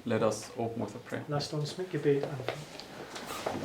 Let us open with a prayer. Lasst uns mit Gebet anfangen.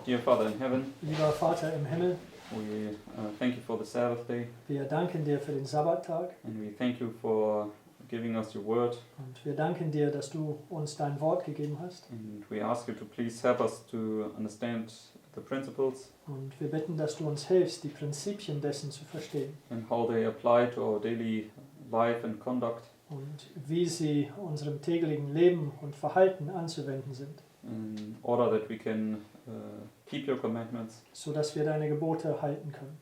Dear Father in heaven, Lieber Vater im Himmel, we thank you for the Sabbath day, wir danken dir für den Sabbattag and we thank you for giving us your word, und wir danken dir, dass du uns dein Wort gegeben hast. and we ask you to please help us to understand the principles Und wir bitten, dass du uns hilfst, die Prinzipien dessen zu verstehen and how they apply to our daily life and conduct, und wie sie unserem täglichen Leben und Verhalten anzuwenden sind, in order that we can keep your commandments sodass wir deine Gebote halten können,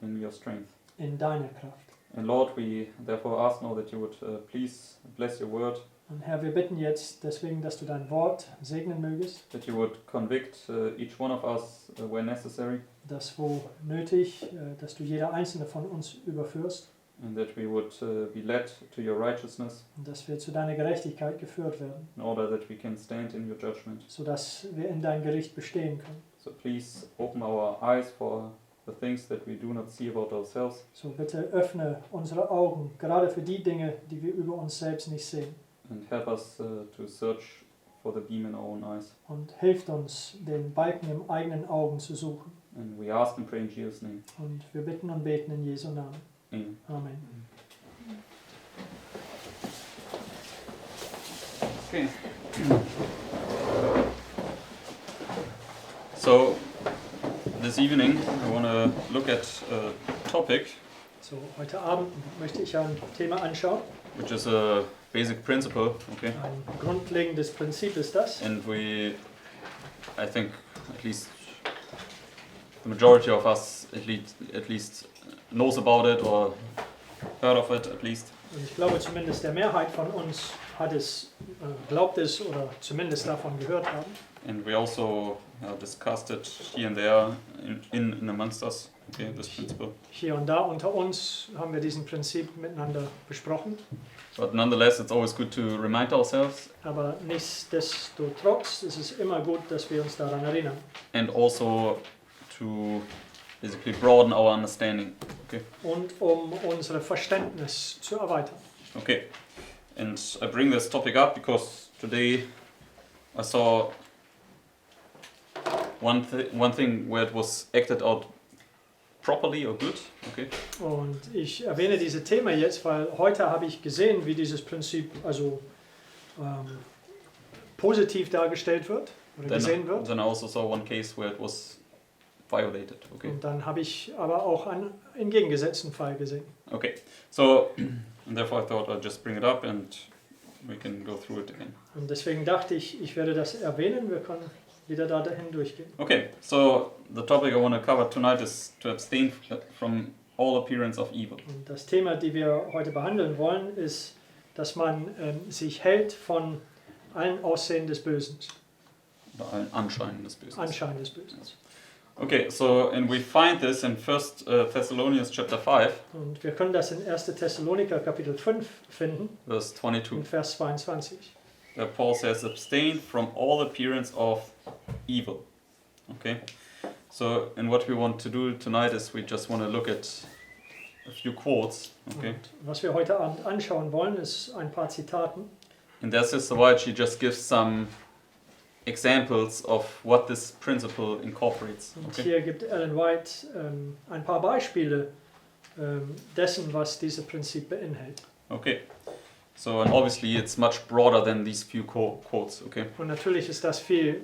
in your strength. in deiner Kraft. And Lord, we therefore ask now that you would please bless your word, Und Herr, wir bitten jetzt deswegen, dass du dein Wort segnen mögest, that you would convict each one of us where necessary, dass wo nötig, dass du jeder einzelne von uns überführst and that we would be led to your righteousness, und dass wir zu deiner Gerechtigkeit geführt werden, in order that we can stand in your judgment. sodass wir in dein Gericht bestehen können. So please open our eyes for the things that we do not see about ourselves, So bitte öffne unsere Augen, gerade für die Dinge, die wir über uns selbst nicht sehen. and help us to search for the beam in our own eyes. Und hilft uns, den Balken im eigenen Augen zu suchen. And we ask and pray in Jesus' name. Und wir bitten und beten in Jesu Namen. Amen. Amen. Okay. So, this evening I want to look at a topic So, heute Abend möchte ich ein Thema anschauen. which is a basic principle, okay? Ein grundlegendes Prinzip ist das. And I think at least the majority of us at least knows about it or heard of it at least. Und ich glaube zumindest der Mehrheit von uns hat es, glaubt es oder zumindest davon gehört haben. And we also discussed it here and there in amongst us, okay, this principle. Hier und da unter uns haben wir diesen Prinzip miteinander besprochen. But nonetheless, it's always good to remind ourselves Aber nichtsdestotrotz ist es immer gut, dass wir uns daran erinnern. and also to basically broaden our understanding. Okay. Und um unser Verständnis zu erweitern. Okay. And I bring this topic up because today I saw one thing where it was acted out properly or good. Okay. Und ich erwähne dieses Thema jetzt, weil heute habe ich gesehen, wie dieses Prinzip also positiv dargestellt wird oder gesehen wird. Then I also saw one case where it was violated. Okay. Und dann habe ich aber auch einen entgegengesetzten Fall gesehen. Okay. So and therefore I thought I'd just bring it up and we can go through it again. Und deswegen dachte ich, ich werde das erwähnen. Wir können wieder dahin durchgehen. Okay, so the topic I want to cover tonight is to abstain from all appearance of evil. Und das Thema, das wir heute behandeln wollen, ist, dass man sich hält von allen Aussehen des Bösen. Oder allen Anschein des Bösen. Anschein des Bösen. Okay, so and we find this in 1 Thessalonians chapter 5, Und wir können das in 1. Thessaloniker Kapitel 5 finden, verse in 22. Vers 22. Where Paul says, abstain from all appearance of evil. Okay, so and what we want to do tonight is we just want to look at a few quotes. Okay, Und was wir heute Abend anschauen wollen, ist ein paar Zitaten. and their sister White, she just gives some examples of what this principle incorporates. Und Okay. hier gibt Ellen White ein paar Beispiele dessen, was dieses Prinzip beinhaltet. Okay, so and obviously it's much broader than these few quotes, okay? Und natürlich ist das viel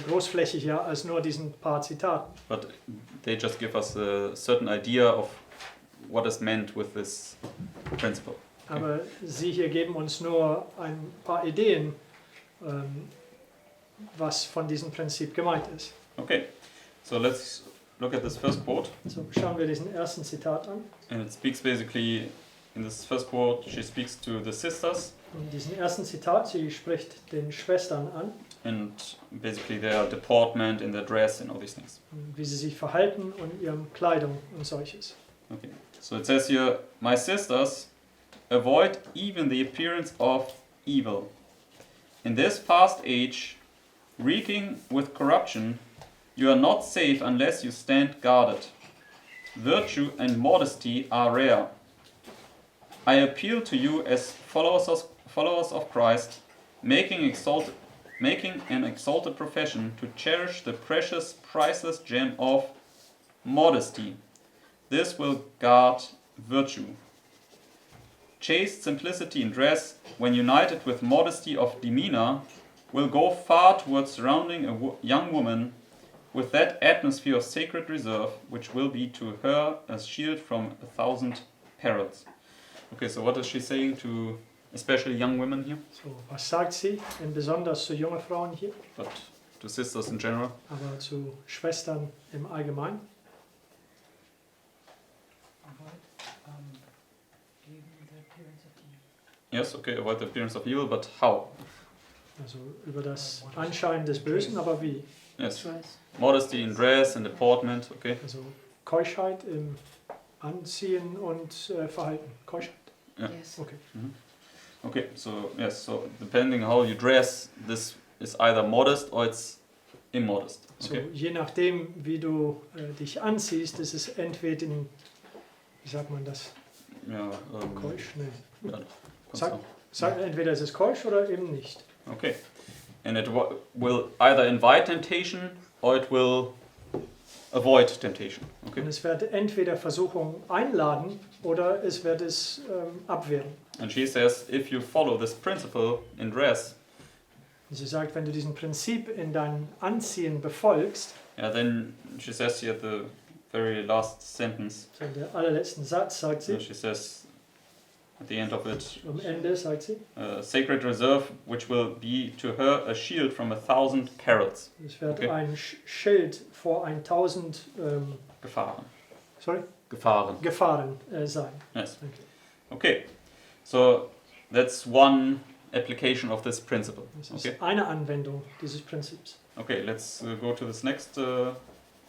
großflächiger als nur diesen paar Zitaten. But they just give us a certain idea of what is meant with this principle. Aber sie hier geben uns nur ein paar Ideen, was von diesem Prinzip gemeint ist. Okay, so let's look at this first quote. So schauen wir diesen ersten Zitat an. And it speaks basically, in this first quote, she speaks to the sisters In diesem ersten Zitat, sie spricht den Schwestern an, and basically their deportment and their dress and all these things. wie sie sich verhalten und ihre Kleidung und solches. Okay, so it says here, my sisters, avoid even the appearance of evil. In this past age, reeking with corruption, you are not safe unless you stand guarded. virtue and modesty are rare. I appeal to you as followers of Christ, making an exalted profession to cherish the precious, priceless gem of modesty. This will guard virtue. Chaste simplicity in dress, when united with modesty of demeanor, will go far towards surrounding a young woman with that atmosphere of sacred reserve, which will be to her a shield from 1,000 perils. Okay, so what is she saying to especially young women here? So, was sagt sie? Besonders zu jungen Frauen hier, But to sisters in general? aber zu Schwestern im Allgemeinen. Yes, okay, avoid the appearance of evil, but how? Also über das Anschein des Bösen, aber wie? Yes, modesty in dress and deportment, okay. Also Keuschheit im Anziehen und Verhalten. Keuschheit? Yeah. Yes. Okay. Okay, so yes, so depending how you dress, this is either modest or it's immodest. So, Okay. je nachdem, wie du dich anziehst, ist es entweder in, wie sagt man das? Ja, Keusch? Nee. ja, Sag, entweder ist es keusch oder eben nicht. okay. And it will either invite temptation or it will avoid temptation. Okay. Und es wird entweder Versuchung einladen oder es wird es abwehren. And she says, if you follow this principle in dress, Und sie sagt, wenn du diesen Prinzip in deinem Anziehen befolgst, yeah, then she says here at the very last sentence, so in der allerletzten Satz sagt sie, she says at the end of it, am Ende sagt sie, sacred reserve, which will be to her a shield from 1,000 perils. es wird Okay. ein Schild vor 1000 Gefahren. Gefahren sein. Yes. Okay. Okay. So that's one application of this principle. Das ist Okay. eine Anwendung dieses Prinzips. Okay, let's go to this next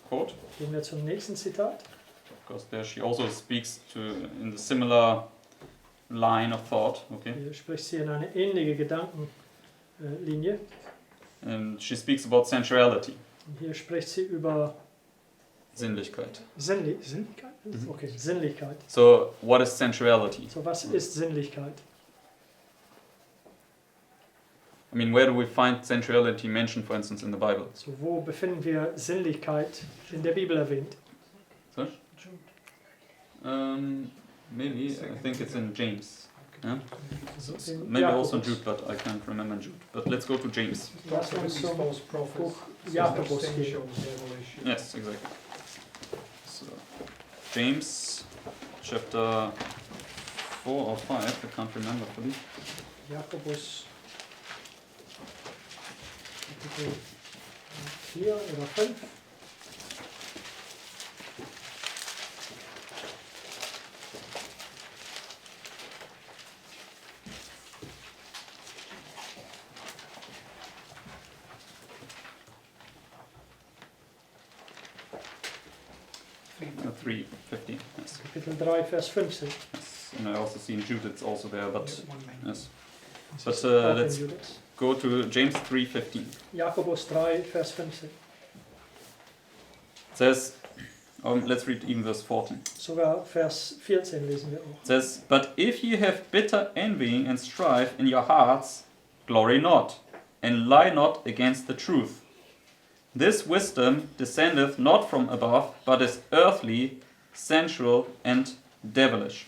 quote. Gehen wir zum nächsten Zitat. Because there she also speaks to in the similar line of thought. Okay. Hier spricht sie in eine ähnliche Gedankenlinie. And she speaks about sensuality. Und hier spricht sie über Sinnlichkeit. Sinnlichkeit? Mhm. Okay, Sinnlichkeit. So what is sensuality? So, was ist Sinnlichkeit? I mean, where do we find sensuality mentioned, for instance, in the Bible? So, wo befinden wir Sinnlichkeit in der Bibel erwähnt? Maybe I think it's in James. Yeah? So, in Maybe also in Jakobus. Jude, but I can't remember Jude. But let's go to James. Lass uns zum false prophets. Buch Jakobus gehen. Essential devilish. Yes, exactly. So, James, chapter 4 or 5, I can't remember fully. Jakobus Kapitel 4 oder 5. No, 3:15. Yes. Kapitel 3, Vers 15. Yes. And I also see in Jude it's also there, but yes. Das But, ist auch in let's- Judas. Go to James 3:15. Jakobus 3, Vers 15. It says, let's read even verse 14. Sogar Vers 14 lesen wir auch. It says, but if ye have bitter envying and strife in your hearts, glory not, and lie not against the truth. This wisdom descendeth not from above, but is earthly, sensual, and devilish.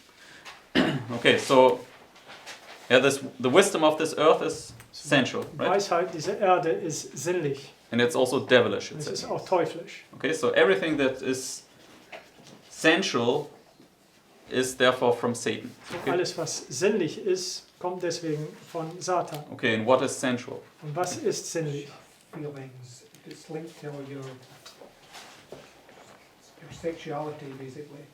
Okay, so yeah, the wisdom of this earth is sensual, Die right? Weisheit dieser Erde ist sinnlich. And it's also devilish, it Es says. ist auch teuflisch. Okay, so everything that is sensual is therefore from Satan. Okay, Alles, was sinnlich ist, kommt deswegen von Satan. okay, and what is sensual? Und was ist sinnlich? Feelings. It's linked to your sexuality, basically.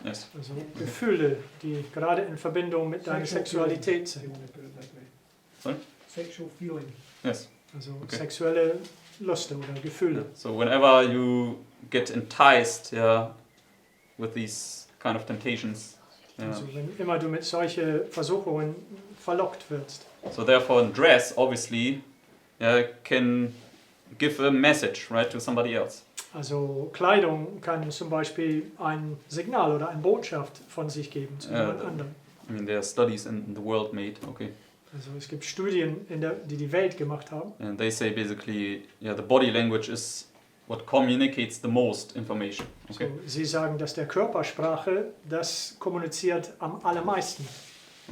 Yes. Also Gefühle, die gerade in Verbindung mit deiner Sexualität If you sind. want to put it that way. Sorry? Sexual feeling. Yes. Also Okay. sexuelle Lüste oder Gefühle. So whenever you get enticed, yeah, with these kind of temptations, yeah. Also wenn immer du mit solchen Versuchungen verlockt wirst. So therefore, in dress, obviously, yeah, can give a message, right, to somebody else. Also Kleidung kann zum Beispiel ein Signal oder eine Botschaft von sich geben zu jemand anderem. I mean, there are studies in the world made, okay, Also es gibt Studien, die die Welt gemacht haben. and they say basically, yeah, the body language is what communicates the most information, okay. So, sie sagen, dass der Körpersprache das kommuniziert am allermeisten.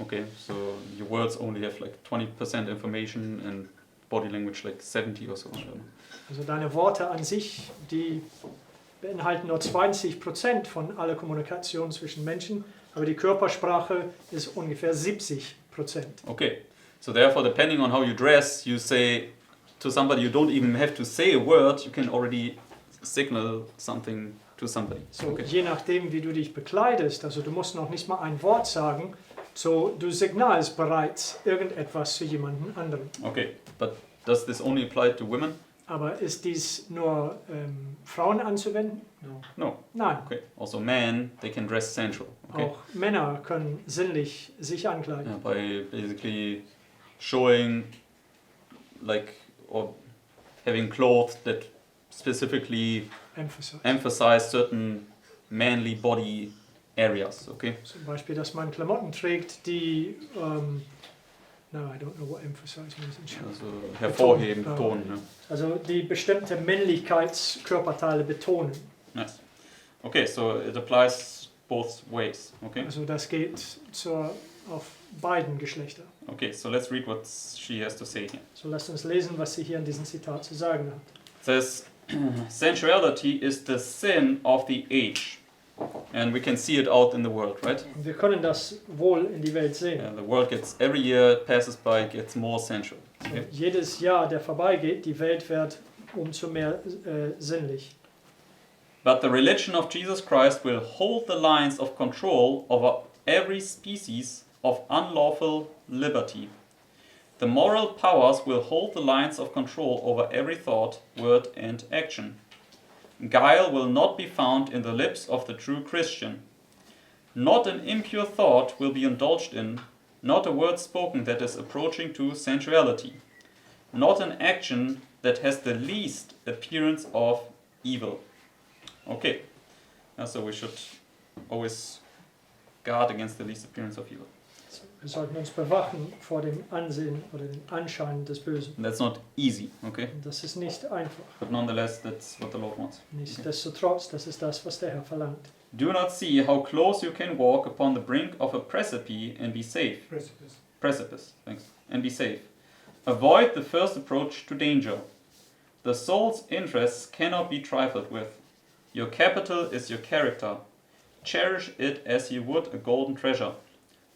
Okay, so your words only have like 20% information and body language like 70 or so. I don't know. Also deine Worte an sich, die beinhalten nur 20% von aller Kommunikation zwischen Menschen, aber die Körpersprache ist ungefähr 70%. Okay, so therefore, depending on how you dress, you say to somebody, you don't even have to say a word, you can already signal something to somebody. So, Okay. je nachdem, wie du dich bekleidest, also du musst noch nicht mal ein Wort sagen, so du signalst bereits irgendetwas zu jemandem anderen. Okay, but does this only apply to women? Aber ist dies nur Frauen anzuwenden? No. No. Nein, Okay, also men, they can dress sensual. Okay, auch Männer können sinnlich sich ankleiden. yeah, by basically showing like or having clothes that specifically emphasize certain manly body areas. Okay. Zum Beispiel, dass man Klamotten trägt, die, no, I don't know what emphasize means in German. Also hervorheben, Beton, betonen. Ne? Also die bestimmte Männlichkeitskörperteile betonen. Nice. Okay, so it applies both ways. Okay. Also das geht auf beiden Geschlechtern. Okay, so let's read what she has to say here. So lasst uns lesen, was sie hier in diesem Zitat zu sagen hat. It says, sensuality is the sin of the age. And we can see it out in the world, right? Und wir können das wohl in die Welt sehen. Yeah, the world gets, every year it passes by, gets more sensual. Okay? Jedes Jahr, der vorbeigeht, die Welt wird umso mehr sinnlich. But the religion of Jesus Christ will hold the lines of control over every species of unlawful liberty. The moral powers will hold the lines of control over every thought, word, and action. Guile will not be found in the lips of the true Christian. Not an impure thought will be indulged in, not a word spoken that is approaching to sensuality, not an action that has the least appearance of evil. Okay, so we should always guard against the least appearance of evil. Wir sollten uns bewachen vor dem Ansehen oder dem Anschein des Bösen. And that's not easy, okay? Und das ist nicht einfach. But nonetheless, that's what the Lord wants. Nichtsdestotrotz, das ist das, was der Herr verlangt. Do not see how close you can walk upon the brink of a precipice and be safe. Precipice. Precipice, thanks. And be safe. Avoid the first approach to danger. The soul's interests cannot be trifled with. Your capital is your character. Cherish it as you would a golden treasure.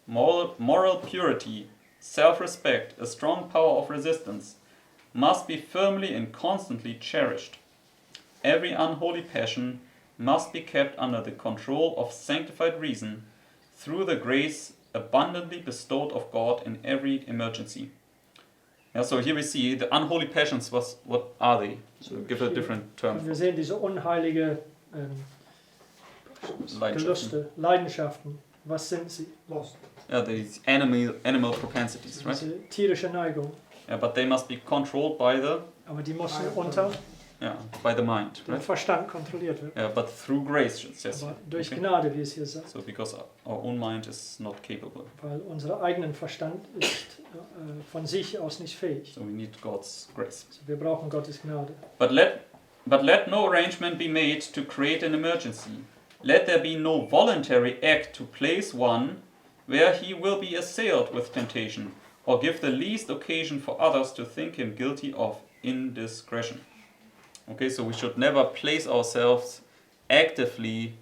Moral purity, self-respect, a strong power of resistance, must be firmly and constantly cherished. Every unholy passion must be kept under the control of sanctified reason, through the grace abundantly bestowed of God in every emergency. Yeah, so here we see the unholy passions. What are they? So give a different term. Wir sehen diese unheilige Gelüste, Leidenschaften. Was sind sie? Lost. Yeah, these animal propensities, right? Diese tierische Neigung. Yeah, but they must be controlled by the Aber die müssen unter by the mind, dem right? Verstand kontrolliert werden. Yeah, but through grace, it says. Aber durch Okay. Gnade, wie es hier sagt. So because our own mind is not capable, Weil unser eigenen Verstand ist von sich aus nicht fähig. so we need God's grace. Also wir brauchen Gottes Gnade. But let no arrangement be made to create an emergency. Let there be no voluntary act to place one where he will be assailed with temptation, or give the least occasion for others to think him guilty of indiscretion. Okay, so we should never place ourselves actively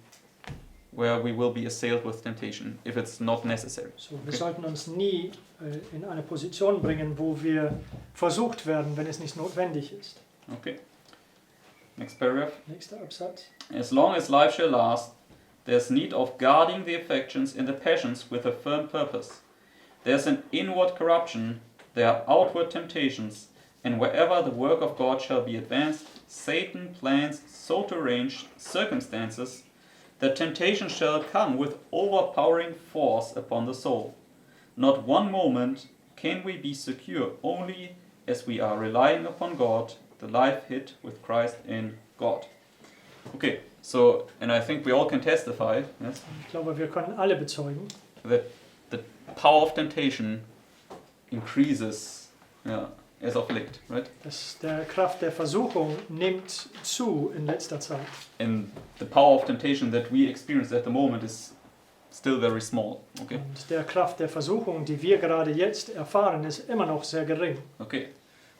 where we will be assailed with temptation if it's not necessary. So, wir Okay. sollten uns nie in eine Position bringen, wo wir versucht werden, wenn es nicht notwendig ist. Okay. Next paragraph. Nächster Absatz. As long as life shall last, there's need of guarding the affections and the passions with a firm purpose. There's an inward corruption, there are outward temptations, and wherever the work of God shall be advanced, Satan plans so to arrange circumstances that temptation shall come with overpowering force upon the soul. Not one moment can we be secure only as we are relying upon God, the life hid with Christ in God. Okay, so, and I think we all can testify, yes, Ich glaube, wir können alle bezeugen, that the power of temptation increases, yeah, as of late, right? dass der Kraft der Versuchung nimmt zu in letzter Zeit. And the power of temptation that we experience at the moment is still very small, okay? Und der Kraft der Versuchung, die wir gerade jetzt erfahren, ist immer noch sehr gering. Okay,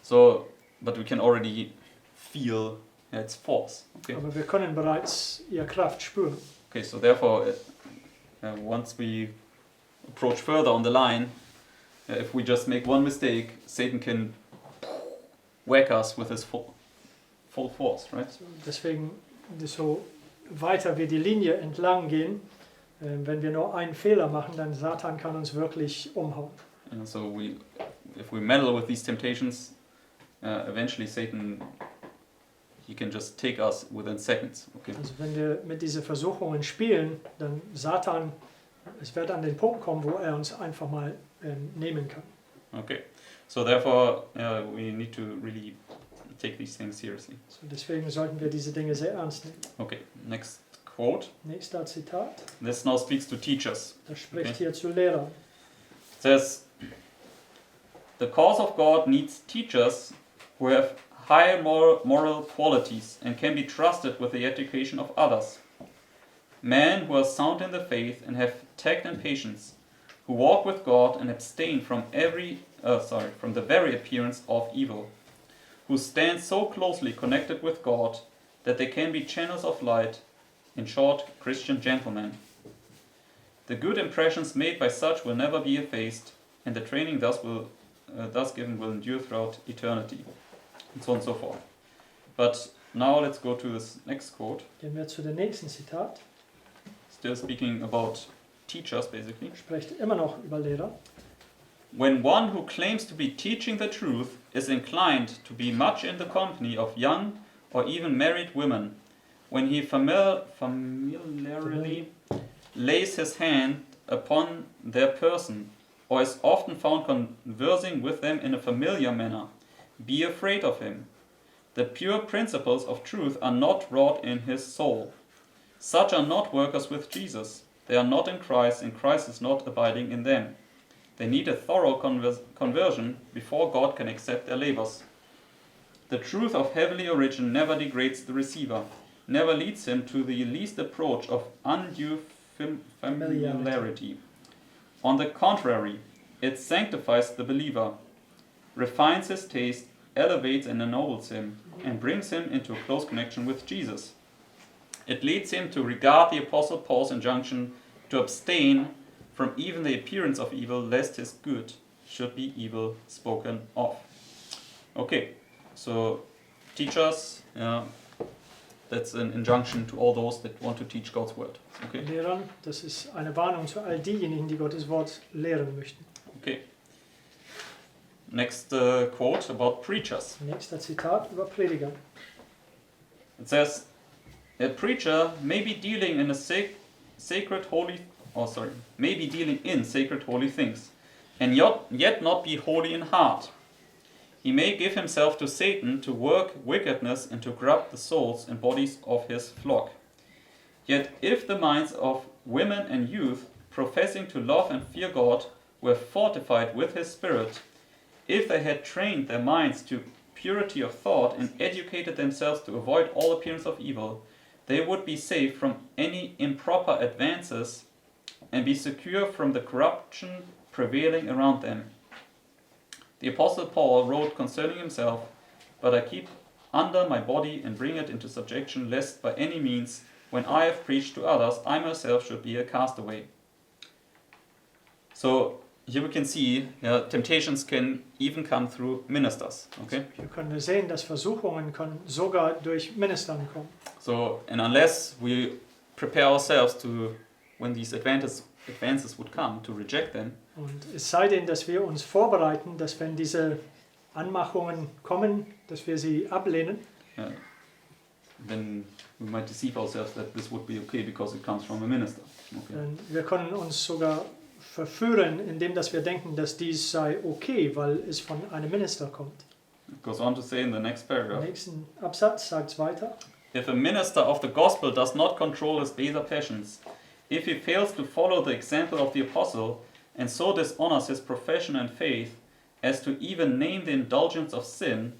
so, but we can already feel its force, okay? Aber wir können bereits ihre Kraft spüren. Okay, so therefore, once we approach further on the line, if we just make one mistake, Satan can whack us with his full force, right? Deswegen, so weiter wir die Linie entlang gehen, wenn wir nur einen Fehler machen, dann Satan kann uns wirklich umhauen. And so if we meddle with these temptations, eventually Satan, he can just take us within seconds, okay? Also wenn wir mit diesen Versuchungen spielen, dann Satan, es wird an den Punkt kommen, wo er uns einfach mal nehmen kann. Okay, so therefore we need to really take these things seriously. So deswegen sollten wir diese Dinge sehr ernst nehmen. Okay, next quote. Nächster Zitat, This now speaks to teachers. das spricht Okay. hier zu Lehrern. It says, the cause of God needs teachers who have high moral qualities and can be trusted with the education of others. Men who are sound in the faith and have tact and patience, who walk with God and abstain from from the very appearance of evil, who stand so closely connected with God that they can be channels of light, in short, Christian gentlemen. The good impressions made by such will never be effaced, and the training thus given will endure throughout eternity, and so on and so forth. But now let's go to this next quote, Gehen wir zu dem nächsten Zitat. still speaking about teachers basically. Spricht immer noch über Lehrer. When one who claims to be teaching the truth is inclined to be much in the company of young or even married women, when he familiarly lays his hand upon their person, or is often found conversing with them in a familiar manner, be afraid of him. The pure principles of truth are not wrought in his soul. Such are not workers with Jesus. They are not in Christ, and Christ is not abiding in them. They need a thorough conversion before God can accept their labors. The truth of heavenly origin never degrades the receiver, never leads him to the least approach of undue familiarity. On the contrary, it sanctifies the believer, refines his taste, elevates and ennobles him, and brings him into a close connection with Jesus. It leads him to regard the Apostle Paul's injunction to abstain from even the appearance of evil, lest his good should be evil spoken of. Okay, so teachers, that's an injunction to all those that want to teach God's word. Okay. Lehrern, das ist eine Warnung zu all diejenigen, die Gottes Wort lehren möchten. Okay. Next quote about preachers. Nächster Zitat über Prediger. It says, a preacher may be dealing in sacred holy things, and yet not be holy in heart. He may give himself to Satan to work wickedness and to corrupt the souls and bodies of his flock. Yet if the minds of women and youth, professing to love and fear God, were fortified with his Spirit, if they had trained their minds to purity of thought and educated themselves to avoid all appearance of evil, they would be safe from any improper advances and be secure from the corruption prevailing around them. The Apostle Paul wrote concerning himself, "But I keep under my body and bring it into subjection, lest by any means, when I have preached to others, I myself should be a castaway." So here we can see, temptations can even come through ministers. Okay. Hier können wir sehen, dass Versuchungen können sogar durch Ministern kommen. So, and unless we prepare ourselves to, when these advances would come, to reject them, Und es sei denn, dass wir uns vorbereiten, dass wenn diese Anmachungen kommen, dass wir sie ablehnen, then we might deceive ourselves that this would be okay because it comes from a minister. Okay. dann wir können uns sogar verführen, indem dass wir denken, dass dies sei okay, weil es von einem Minister kommt. It goes on to say in the next Im paragraph, nächsten Absatz sagt es weiter. if a minister of the gospel does not control his baser passions, if he fails to follow the example of the apostle, and so dishonors his profession and faith, as to even name the indulgence of sin,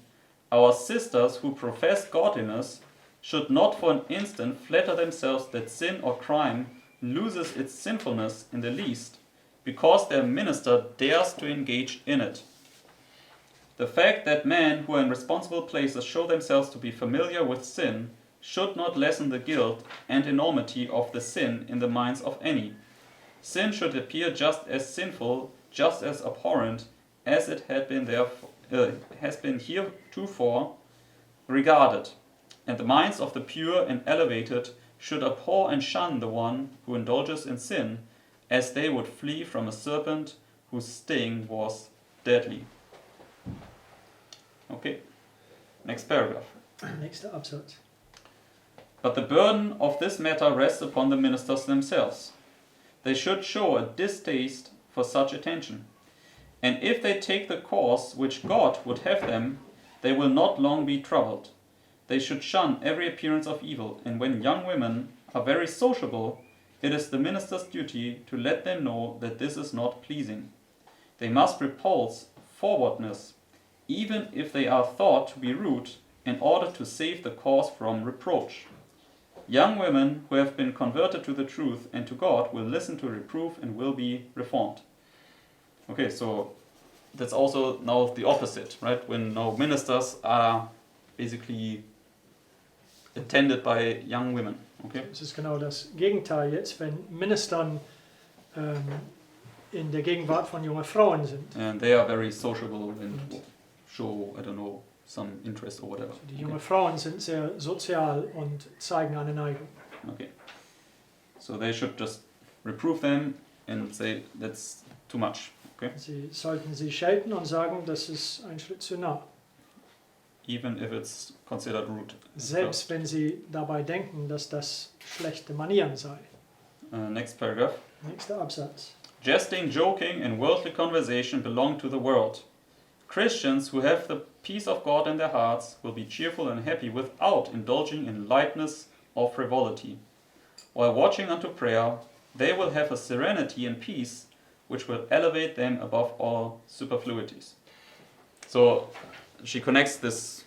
our sisters who profess godliness should not for an instant flatter themselves that sin or crime loses its sinfulness in the least, because their minister dares to engage in it. The fact that men who are in responsible places show themselves to be familiar with sin should not lessen the guilt and enormity of the sin in the minds of any. Sin should appear just as sinful, just as abhorrent, as it has been heretofore regarded, and the minds of the pure and elevated should abhor and shun the one who indulges in sin, as they would flee from a serpent whose sting was deadly. Okay, next paragraph. Nächster Absatz. But the burden of this matter rests upon the ministers themselves. They should show a distaste for such attention. And if they take the course which God would have them, they will not long be troubled. They should shun every appearance of evil, and when young women are very sociable, it is the minister's duty to let them know that this is not pleasing. They must repulse forwardness, even if they are thought to be rude, in order to save the cause from reproach. Young women who have been converted to the truth and to God will listen to reproof and will be reformed. Okay, so that's also now the opposite, right? When now ministers are basically attended by young women. Okay? Es ist genau das Gegenteil jetzt, wenn Ministern in der Gegenwart von jungen Frauen sind. And they are very sociable and show, I don't know, some interest or whatever. Die jungen Frauen sind sehr sozial und zeigen eine Neigung. Okay. So they should just reprove them and say that's too much. Okay? Sie sollten sie schelten und sagen, das ist ein Schritt zu nah. Even if it's considered rude. Selbst wenn sie dabei denken, dass das schlechte Manieren sei. Next paragraph. Nächster Absatz. Jesting, joking, and worldly conversation belong to the world. Christians who have the peace of God in their hearts will be cheerful and happy without indulging in lightness or frivolity. While watching unto prayer, they will have a serenity and peace which will elevate them above all superfluities. So she connects this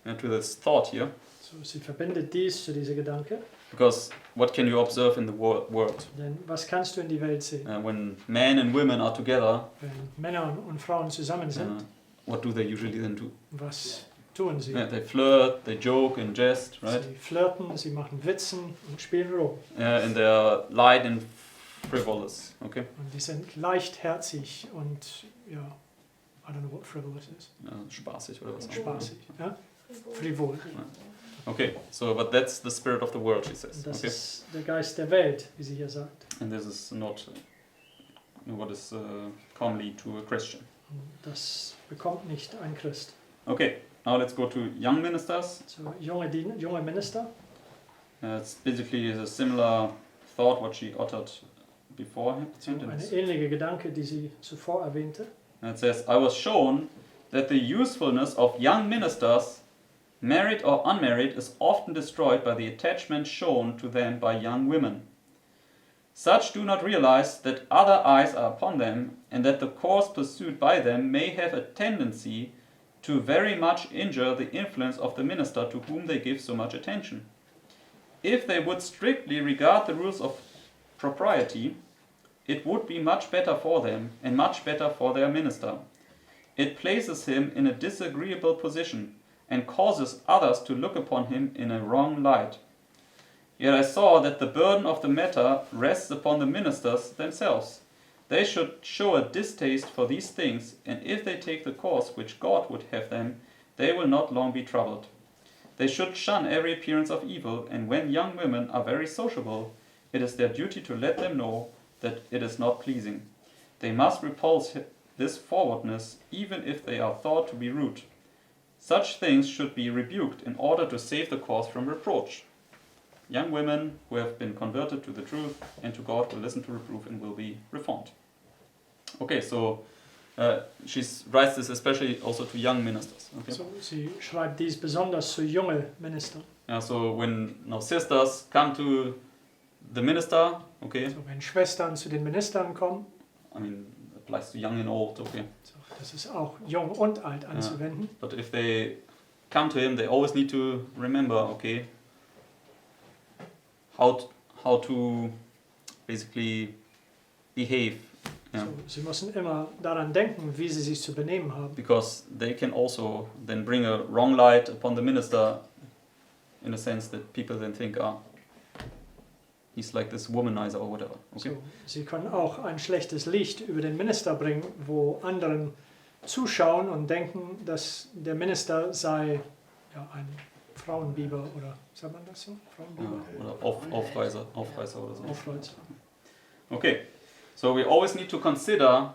to this thought here. So, sie verbindet dies zu diesem Gedanke. Because what can you observe in the world? Denn was kannst du in die Welt sehen? When men and women are together, Wenn Männer und Frauen zusammen sind, what do they usually then do? was tun sie? Yeah, they flirt, they joke and jest, right? Sie flirten, sie machen Witzen und spielen rum. And they're light and frivolous, okay? Und die sind leichtherzig und, ja, I don't know what frivolous is. Spaßig oder was? Spaßig, ja? Frivol. Okay, so but that's the spirit of the world, she says. Und das Okay, ist der Geist der Welt, wie sie hier sagt. and this is not what is commonly to a Christian. Und das bekommt nicht ein Christ. Okay, now let's go to young ministers. So, junge Minister. It's basically a similar thought what she uttered before. So, eine ähnliche Gedanke, die sie zuvor erwähnte. And it says, I was shown that the usefulness of young ministers, married or unmarried, is often destroyed by the attachment shown to them by young women. Such do not realize that other eyes are upon them, and that the course pursued by them may have a tendency to very much injure the influence of the minister to whom they give so much attention. If they would strictly regard the rules of propriety, it would be much better for them and much better for their minister. It places him in a disagreeable position and causes others to look upon him in a wrong light. Yet I saw that the burden of the matter rests upon the ministers themselves. They should show a distaste for these things, and if they take the course which God would have them, they will not long be troubled. They should shun every appearance of evil, and when young women are very sociable, it is their duty to let them know that it is not pleasing. They must repulse this forwardness, even if they are thought to be rude. Such things should be rebuked in order to save the cause from reproach. Young women who have been converted to the truth and to God will listen to reproof and will be reformed. Okay, so She writes this especially also to young ministers. Okay. So, sie schreibt dies besonders zu jungen Ministern. So when now sisters come to the minister, okay, So, wenn Schwestern zu den Ministern kommen, I mean applies to young and old, okay. so, das ist auch jung und alt anzuwenden. But if they come to him, they always need to remember, okay, how to basically behave. Yeah. So, sie müssen immer daran denken, wie sie sich zu benehmen haben. Because they can also then bring a wrong light upon the minister, in a sense that people then think, he's like this womanizer or whatever. Okay. So, sie können auch ein schlechtes Licht über den Minister bringen, wo anderen zuschauen und denken, dass der Minister sei ein Frauenbiber oder sagt man das so? Frauenbiber? Oder Aufreißer oder so. Aufreißer. Okay, so we always need to consider,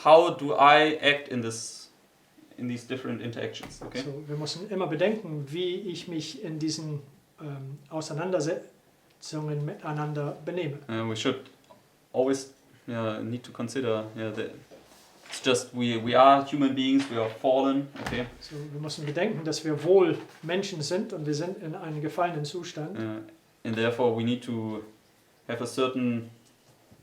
how do I act in these different interactions? Okay. So, wir müssen immer bedenken, wie ich mich in diesen Auseinandersetzungen miteinander benehme. We should always need to consider that it's just we are human beings, we are fallen. Okay. So, wir müssen bedenken, dass wir wohl Menschen sind und wir sind in einem gefallenen Zustand. And therefore we need to have a certain,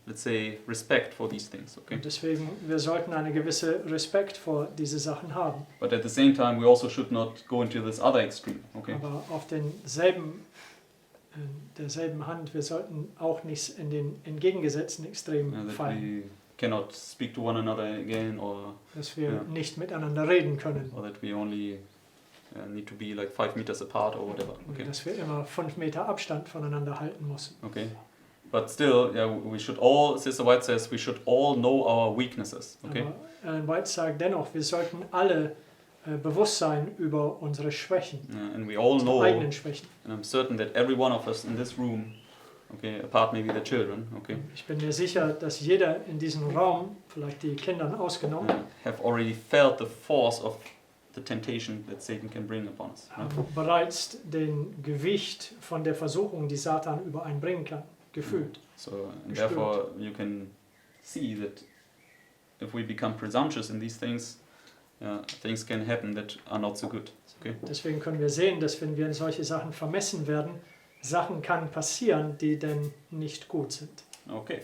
let's say, respect for these things. Okay. Und deswegen, wir sollten eine gewisse Respekt vor diese Sachen haben. But at the same time, we also should not go into this other extreme. Okay. Aber auf derselben Hand, wir sollten auch nicht in den entgegengesetzten Extremen That fallen. we cannot speak to one another again, or Dass wir Ja. nicht miteinander reden können. that we only need to be like 5 meters apart or whatever. Oder Okay. dass wir immer 5 Meter Abstand voneinander halten müssen. Okay. But still, we should all. Sister White says we should all know our weaknesses. Okay. Aber Ellen White sagt dennoch, wir sollten alle bewusst sein über unsere Schwächen, And we all unsere know, eigenen Schwächen. and I'm certain that every one of us in this room, okay, apart maybe the children, okay, Ich bin mir sicher, dass jeder in diesem Raum, vielleicht die Kindern ausgenommen, have already felt the force of the temptation that Satan can bring upon us. Right? haben bereits den Gewicht von der Versuchung, die Satan über einen bringen kann, gefühlt. So, and therefore, you can see that if we become presumptuous in these things, things can happen that are not so good. Okay. Deswegen können wir sehen, dass wenn wir in solche Sachen vermessen werden, Sachen kann passieren, die dann nicht gut sind. Okay.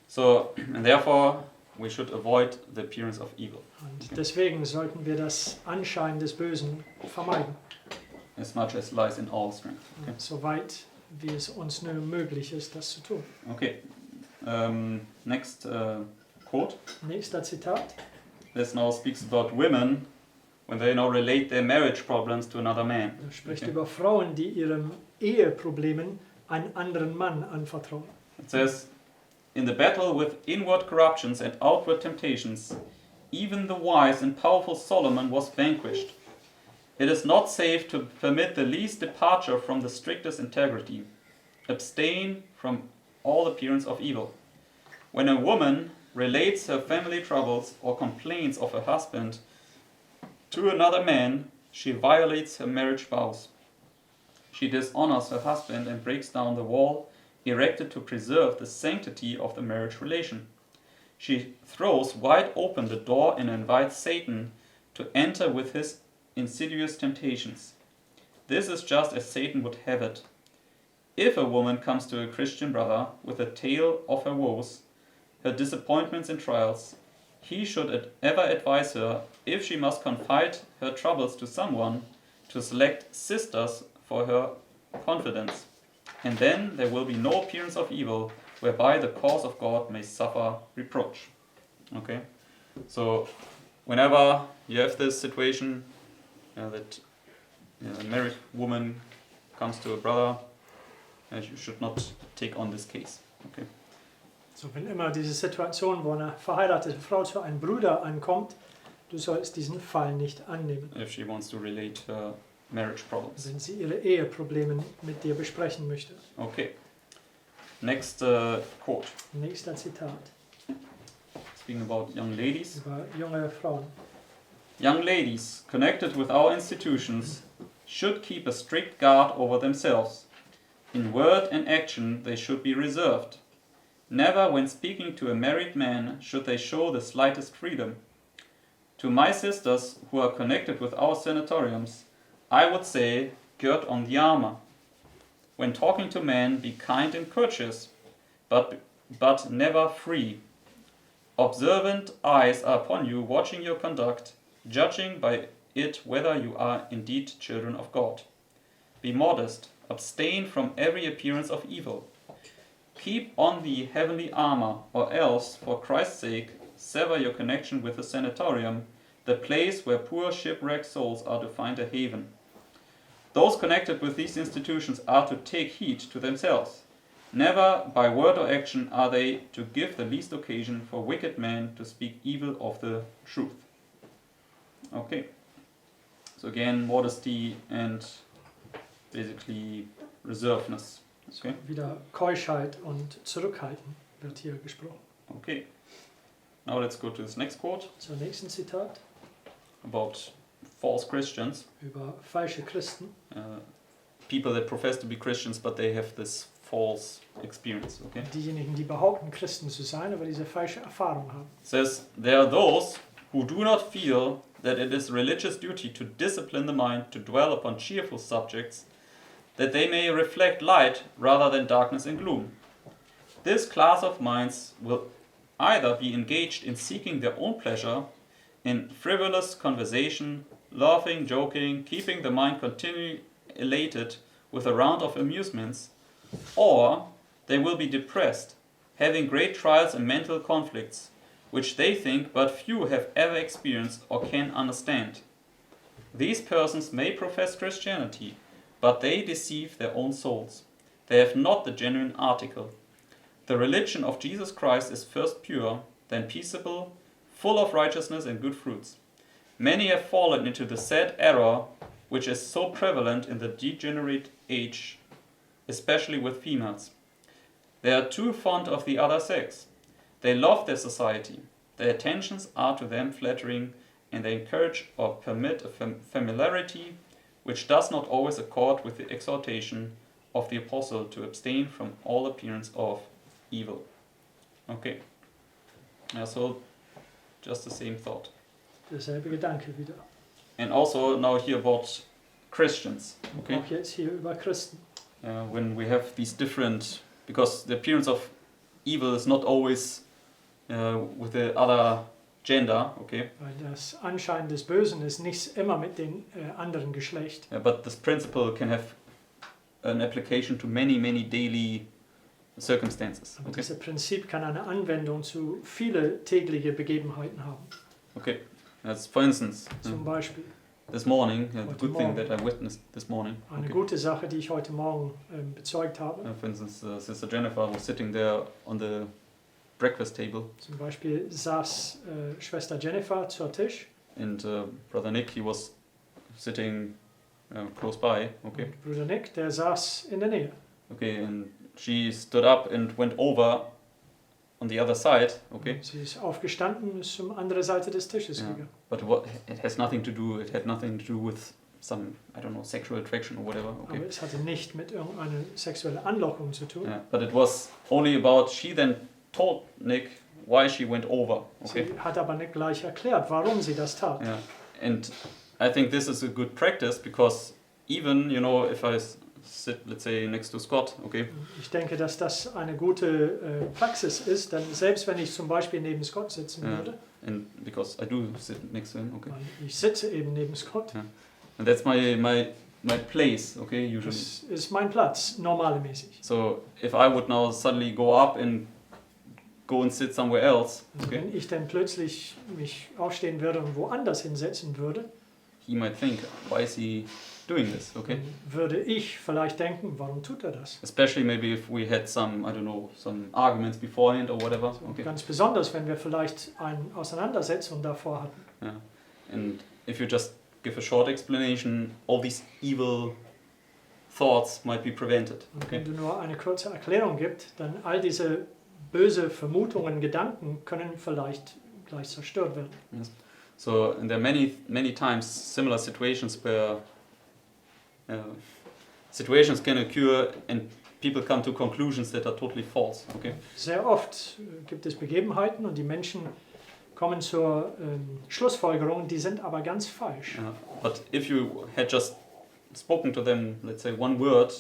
So, and therefore, we should avoid the appearance of evil. Und deswegen sollten wir das Anschein des Bösen vermeiden, As much as lies in our strength. Okay. soweit wie es uns nur möglich ist, das zu tun. Okay. Next quote. Nächster Zitat. This now speaks about women when they now relate their marriage problems to another man. Er spricht Okay. über Frauen, die ihren Eheproblemen einen anderen Mann anvertrauen. It says, in the battle with inward corruptions and outward temptations, even the wise and powerful Solomon was vanquished. It is not safe to permit the least departure from the strictest integrity. Abstain from all appearance of evil. When a woman relates her family troubles or complains of her husband to another man, she violates her marriage vows. She dishonors her husband and breaks down the wall erected to preserve the sanctity of the marriage relation. She throws wide open the door and invites Satan to enter with his insidious temptations. This is just as Satan would have it. If a woman comes to a Christian brother with a tale of her woes, her disappointments and trials, he should ever advise her, if she must confide her troubles to someone, to select sisters for her confidence. And then there will be no appearance of evil, whereby the cause of God may suffer reproach. Okay? So, whenever you have this situation that a married woman comes to a brother, you should not take on this case. Okay? So, wenn immer diese Situation, wo eine verheiratete Frau zu einem Bruder ankommt, du sollst diesen Fall nicht annehmen, If she wants to relate her marriage problems. wenn sie ihre Eheprobleme mit dir besprechen möchte. Okay. Next quote. Nächster Zitat Speaking about young ladies. über junge Frauen. Young ladies connected with our institutions should keep a strict guard over themselves. In word and action they should be reserved. Never when speaking to a married man should they show the slightest freedom. To my sisters who are connected with our sanatoriums, I would say, gird on the armor. When talking to men, be kind and courteous, but never free. Observant eyes are upon you, watching your conduct, judging by it whether you are indeed children of God. Be modest, abstain from every appearance of evil. Keep on the heavenly armor, or else, for Christ's sake, sever your connection with the sanatorium, the place where poor shipwrecked souls are to find a haven. Those connected with these institutions are to take heed to themselves. Never by word or action are they to give the least occasion for wicked men to speak evil of the truth. Okay. So again, modesty and basically reservedness. Okay. Wieder Keuschheit und Zurückhalten wird hier gesprochen. Okay. Now let's go to this next quote Zum nächsten Zitat about false Christians. über falsche Christen. People that profess to be Christians, but they have this false experience. Okay. Diejenigen, die behaupten, Christen zu sein, aber diese falsche Erfahrung haben. It says, there are those who do not feel that it is religious duty to discipline the mind to dwell upon cheerful subjects, that they may reflect light rather than darkness and gloom. This class of minds will either be engaged in seeking their own pleasure, in frivolous conversation, laughing, joking, keeping the mind continually elated with a round of amusements, or they will be depressed, having great trials and mental conflicts, which they think but few have ever experienced or can understand. These persons may profess Christianity, but they deceive their own souls. They have not the genuine article. The religion of Jesus Christ is first pure, then peaceable, full of righteousness and good fruits. Many have fallen into the sad error which is so prevalent in the degenerate age, especially with females. They are too fond of the other sex. They love their society. Their attentions are to them flattering, and they encourage or permit a familiarity which does not always accord with the exhortation of the apostle to abstain from all appearance of evil. Okay. So just the same thought. Derselbe Gedanke wieder. And also now here about Christians. Okay. Auch jetzt hier über Christen. When we have these different, because the appearance of evil is not always with the other gender, okay. Weil das Anschein des Bösen ist nicht immer mit dem anderen Geschlecht. But this principle can have an application to many daily circumstances. Aber Okay. dieses Prinzip kann eine Anwendung zu viele tägliche Begebenheiten haben. Okay. That's for instance, Zum Beispiel this morning, the Heute good thing Morgen. that I witnessed this morning. eine Okay. gute Sache, die ich heute Morgen bezeugt habe. For instance, Sister Jennifer was sitting there on the breakfast table, Zum Beispiel saß Schwester Jennifer zu Tisch and Brother Nick, he was sitting close by. Okay. und Bruder Nick, der saß in der Nähe. Okay, and she stood up and went over on the other side. Okay. Sie ist aufgestanden und ist zum anderen Seite des Tisches Ja. gegangen. But it had nothing to do with some, I don't know, sexual attraction or whatever. Okay. Aber es hatte nicht mit irgendeiner sexuellen Anlockung zu tun. Yeah, but it was only about, she then told Nick why she went over. Okay. Sie hat aber nicht gleich erklärt, warum sie das tat. Yeah. And I think this is a good practice because even, you know, if I sit, let's say, next to Scott, okay, Ich denke, dass das eine gute Praxis ist, denn selbst wenn ich zum Beispiel neben Scott sitzen Ja. würde, and because I do sit next to him, okay, weil ich sitze eben neben Scott, and that's my place, okay, usually. das ist mein Platz, normalermäßig. So if I would now suddenly go up and go and sit somewhere else, Also okay, wenn ich dann plötzlich mich aufstehen würde und woanders hinsetzen würde, he might think, why is he doing this, okay? dann würde ich vielleicht denken, warum tut er das? Especially maybe if we had some, I don't know, some arguments beforehand or whatever, okay. Ganz besonders, wenn wir vielleicht eine Auseinandersetzung davor hatten. Yeah. And if you just give a short explanation, all these evil thoughts might be prevented. Und Okay. wenn du nur eine kurze Erklärung gibst, dann all diese böse Vermutungen, Gedanken können vielleicht gleich zerstört werden. So, and there are many times similar situations where situations can occur and people come to conclusions that are totally false. Okay. Sehr oft gibt es Begebenheiten und die Menschen kommen zur Schlussfolgerung, die sind aber ganz falsch. But if you had just spoken to them, let's say one word,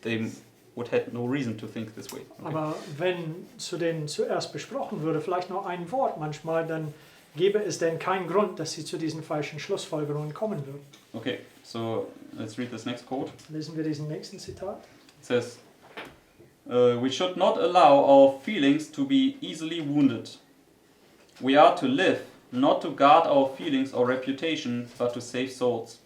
they would have no reason to think this way. Okay. Aber wenn zu denen zuerst besprochen würde, vielleicht nur ein Wort manchmal, dann gäbe es denn keinen Grund, dass sie zu diesen falschen Schlussfolgerungen kommen würden. Okay, so let's read this next quote. Lesen wir diesen nächsten Zitat. It says, we should not allow our feelings to be easily wounded. We are to live, not to guard our feelings or reputation, but to save souls.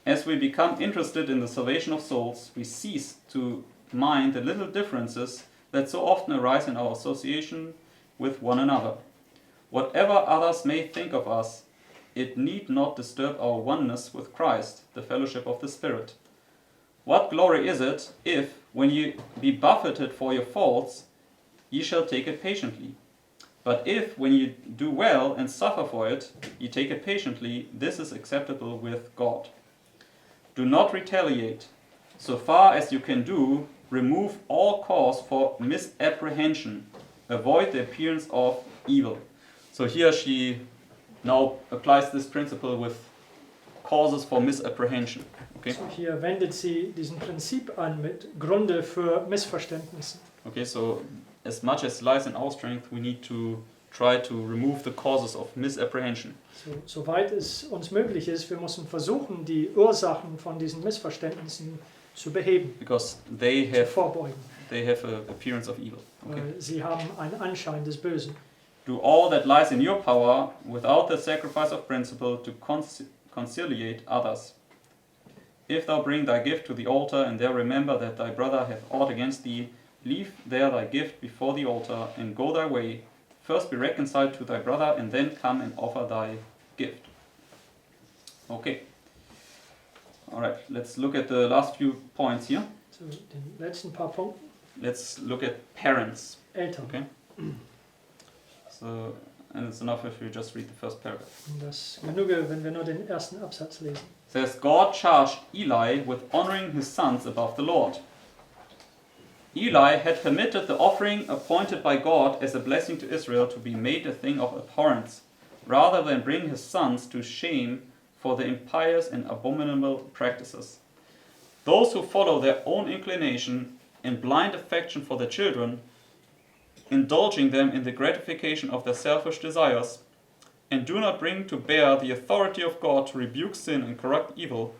As we become interested in the salvation of souls, we cease to mind the little differences that so often arise in our association with one another. Whatever others may think of us, it need not disturb our oneness with Christ, the fellowship of the Spirit. What glory is it if, when ye be buffeted for your faults, ye shall take it patiently? But if, when ye do well and suffer for it, ye take it patiently, this is acceptable with God. Do not retaliate. So far as you can do, remove all cause for misapprehension. Avoid the appearance of evil. So here she now applies this principle with causes for misapprehension. Okay? So hier wendet sie diesen Prinzip an mit Gründe für Missverständnisse. Okay, so as much as lies in our strength, we need to try to remove the causes of misapprehension. Soweit es uns möglich ist, wir müssen versuchen, die Ursachen von diesen Missverständnissen zu beheben, Because they zu have vorbeugen. an appearance of evil. Okay? Weil sie haben einen Anschein des Bösen. Do all that lies in your power without the sacrifice of principle to conciliate others. If thou bring thy gift to the altar, and there remember that thy brother hath aught against thee, leave there thy gift before the altar, and go thy way. First be reconciled to thy brother, and then come and offer thy gift. Okay. Alright, let's look at the last few points here. Zu den letzten paar Punkten. Let's look at parents. Eltern. Okay. So, and it's enough if you just read the first paragraph. Und das genüge, wenn wir nur den ersten Absatz lesen. It says, God charged Eli with honoring his sons above the Lord. Eli had permitted the offering appointed by God as a blessing to Israel to be made a thing of abhorrence, rather than bring his sons to shame for their impious and abominable practices. Those who follow their own inclination and blind affection for their children, indulging them in the gratification of their selfish desires, and do not bring to bear the authority of God to rebuke sin and correct evil,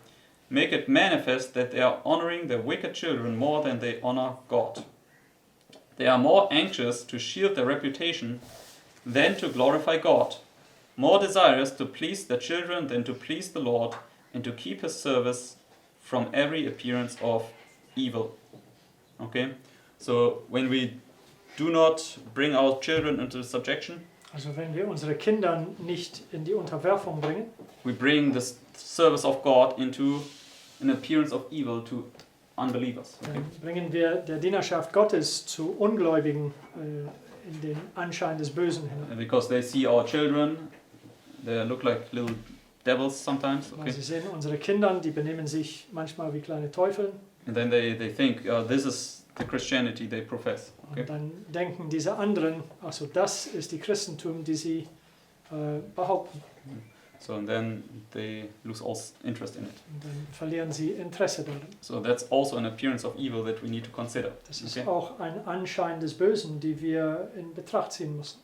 make it manifest that they are honoring their wicked children more than they honor God. They are more anxious to shield their reputation than to glorify God, more desirous to please their children than to please the Lord, and to keep his service from every appearance of evil. Okay? So when we do not bring our children into subjection, Also wenn wir unsere Kinder nicht in die Unterwerfung bringen, we bring the service of God into an appearance of evil to unbelievers. Okay? dann bringen wir der Dienerschaft Gottes zu Ungläubigen in den Anschein des Bösen hin. And because they see our children, they look like little devils sometimes. Weil Okay? sie sehen unsere Kinder, die benehmen sich manchmal wie kleine Teufel. And then they think, this is the Christianity they profess. Okay? Und dann denken diese anderen, also das ist die Christentum, die sie behaupten. So and then they lose all interest in it. Und dann verlieren sie Interesse daran. So that's also an appearance of evil that we need to consider. Das ist Okay? auch ein Anschein des Bösen, die wir in Betracht ziehen müssen.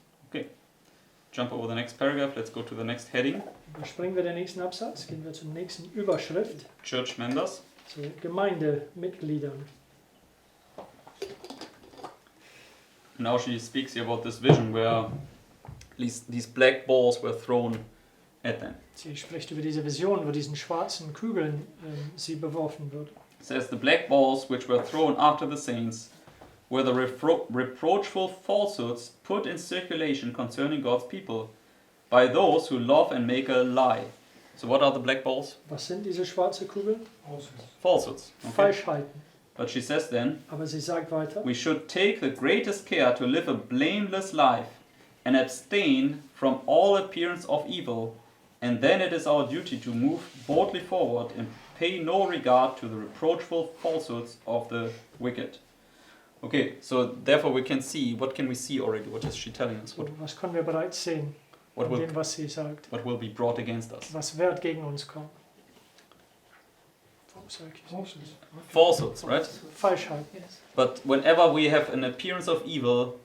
Jump over the next paragraph. Let's go to the next heading. Überspringen wir den nächsten Absatz, gehen wir zur nächsten Überschrift, Church members. zu Gemeindemitgliedern. Now she speaks here about this vision where these black balls were thrown at them. Sie spricht über diese Vision, wo diesen schwarzen Kügeln sie beworfen wird. It says the black balls which were thrown after the saints were the reproachful falsehoods put in circulation concerning God's people by those who love and make a lie. So what are the black balls? Was sind diese schwarzen Kugeln? Falsehoods. Okay? Falschheiten. But she says then, Aber sie sagt weiter, we should take the greatest care to live a blameless life and abstain from all appearance of evil, and then it is our duty to move boldly forward in pay no regard to the reproachful falsehoods of the wicked. Okay, so therefore we can see, what can we see already? What is she telling us? So, was können wir bereits sehen What in will, dem, was sie sagt? what will be brought against us? Was wird gegen uns kommen? Falsehoods. Falsehoods, right? Falschheit. But whenever we have an appearance of evil,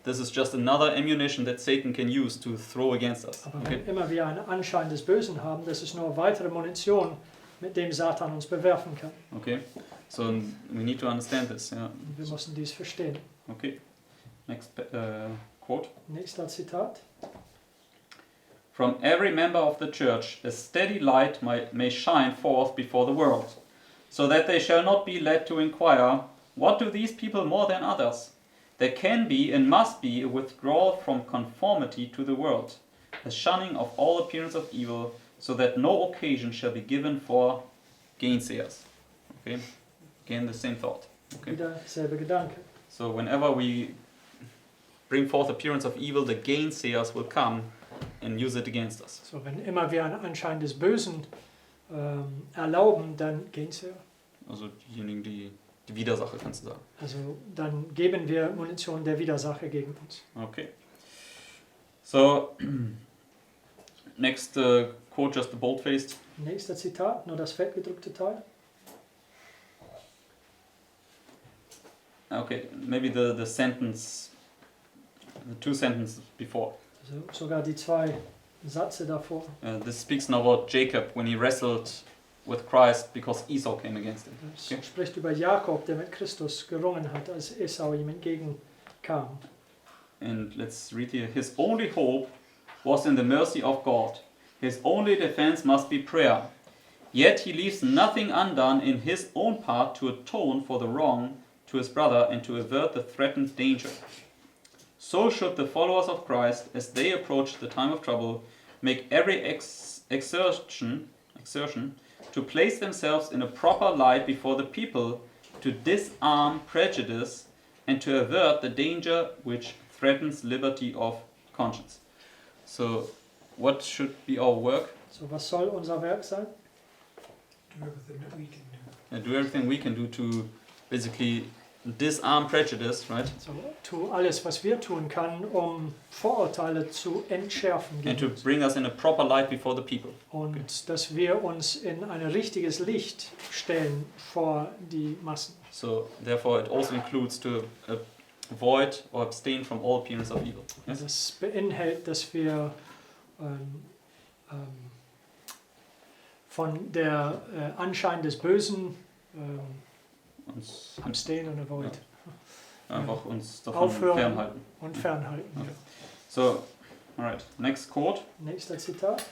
this is just another ammunition that Satan can use to throw against us. Aber Okay? wenn immer wir einen Anschein des Bösen haben, das ist nur weitere Munition, mit dem Satan uns bewerfen kann. Okay? So we need to understand this. Yeah. Und wir müssen dies verstehen. Okay. Next quote. Nächster Zitat. From every member of the church a steady light may shine forth before the world, so that they shall not be led to inquire, what do these people more than others? There can be and must be a withdrawal from conformity to the world, a shunning of all appearance of evil, so that no occasion shall be given for gainsayers. Okay? Again, the same thought. Okay? Wieder selbe Gedanke. So whenever we bring forth appearance of evil, the gainsayers will come and use it against us. So, wenn immer wir einen Anschein des Bösen erlauben, dann gehen sie. Also diejenigen, die Widersacher, kannst du sagen. Also dann geben wir Munition der Widersacher gegen uns. Okay. So, next quote, just the bold-faced. Nächster Zitat, nur das fettgedruckte Teil. Okay, maybe the sentence, the two sentences before. Also sogar die zwei Sätze davor. This speaks now about Jacob when he wrestled with Christ because Esau came against him. Das Okay. spricht über Jakob, der mit Christus gerungen hat, als Esau ihm entgegenkam. And let's read here. His only hope was in the mercy of God. His only defense must be prayer. Yet he leaves nothing undone in his own part to atone for the wrong to his brother and to avert the threatened danger. So should the followers of Christ, as they approach the time of trouble, make every exertion to place themselves in a proper light before the people, to disarm prejudice and to avert the danger which threatens liberty of conscience. So, what should be our work? So, was soll unser Werk sein? Do everything that we can do. Do everything we can do to basically disarm prejudice, right? So, tu alles, was wir tun können, um Vorurteile zu entschärfen And to gegen uns. bring us in a proper light before the people. Und dass wir uns in ein richtiges Licht stellen vor die Massen. So, therefore, it also includes to avoid or abstain from all appearance of evil. Yes? Das beinhaltet, dass wir von der Anschein des Bösen Uns abstain und avoid einfach uns davon Aufhören. fernhalten. und fernhalten. Okay. So, alright, next quote. Nächster Zitat.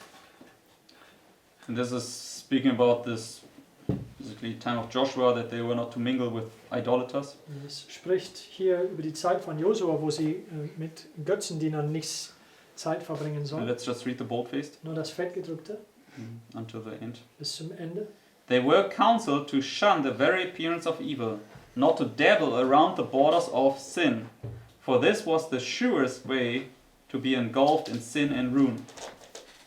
And this is speaking about this basically time of Joshua, that they were not to mingle with idolaters. Es spricht hier über die Zeit von Josua, wo sie mit Götzendienern nicht Zeit verbringen And sollen. let's just read the bold-faced Nur das Fettgedruckte until the end. bis zum Ende. They were counseled to shun the very appearance of evil, not to dabble around the borders of sin, for this was the surest way to be engulfed in sin and ruin.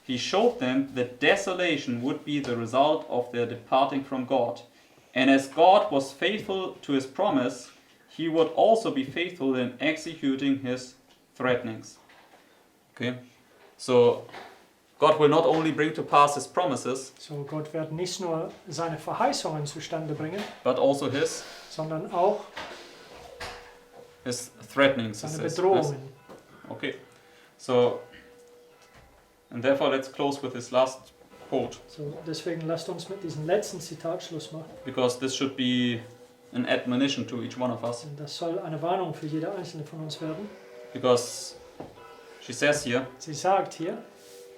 He showed them that desolation would be the result of their departing from God, and as God was faithful to his promise, he would also be faithful in executing his threatenings. Okay, so God will not only bring to pass his promises, So, Gott wird nicht nur seine Verheißungen zustande bringen, but also his sondern auch threatenings. it seine says. Bedrohungen. Okay, so, and therefore let's close with this last quote, So, deswegen lasst uns mit diesem letzten Zitat Schluss machen. because this should be an admonition to each one of us. Und das soll eine Warnung für jede einzelne von uns werden. Because she says here, Sie sagt hier,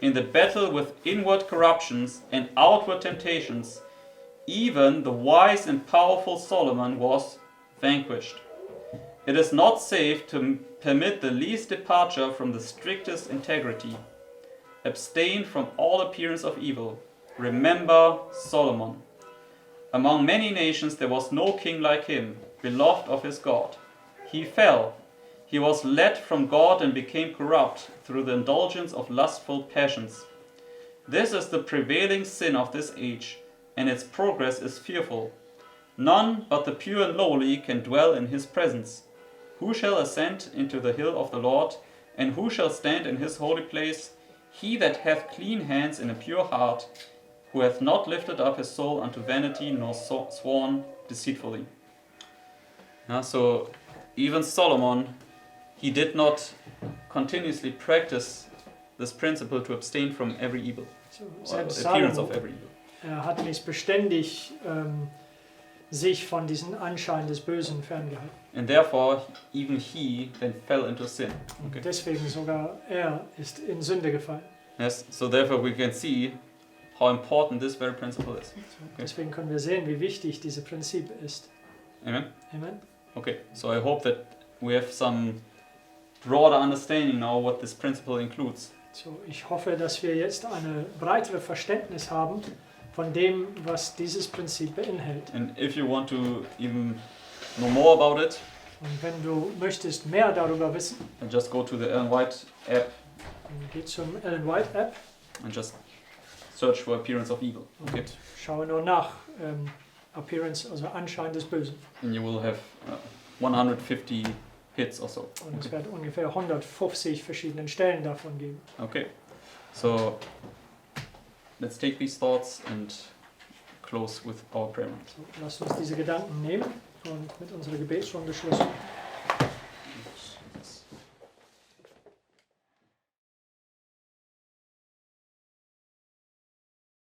in the battle with inward corruptions and outward temptations, even the wise and powerful Solomon was vanquished. It is not safe to permit the least departure from the strictest integrity. Abstain from all appearance of evil. Remember Solomon. Among many nations there was no king like him, beloved of his God. He fell. He was led from God and became corrupt through the indulgence of lustful passions. This is the prevailing sin of this age, and its progress is fearful. None but the pure and lowly can dwell in his presence. Who shall ascend into the hill of the Lord, and who shall stand in his holy place? He that hath clean hands and a pure heart, who hath not lifted up his soul unto vanity, nor sworn deceitfully. So even Solomon, he did not continuously practice this principle to abstain from every evil, So, or selbst appearance Salomo, of every evil. hat nicht beständig sich von diesem Anschein des Bösen ferngehalten. And therefore, even he then fell into sin. Und Okay. deswegen sogar er ist in Sünde gefallen. Yes. So therefore, we can see how important this very principle is. So, deswegen können wir sehen, wie wichtig dieses Prinzip ist. Amen. Amen. Okay. So I hope that we have some broader understanding now what this principle includes. So, ich hoffe, dass wir jetzt eine breitere Verständnis haben von dem, was dieses Prinzip beinhaltet. And if you want to even know more about it, Und wenn du möchtest mehr darüber wissen, then just go to the Ellen White app dann geh zum Ellen White App and just search for appearance of evil. Okay. und schaue nur nach Appearance, also Anschein des Bösen. And you will have 150 hits or so. Und es Okay. wird ungefähr 150 verschiedene Stellen davon geben. Okay. So let's take these thoughts and close with our prayer. So, lasst uns diese Gedanken nehmen und mit unserer Gebetsrunde schließen.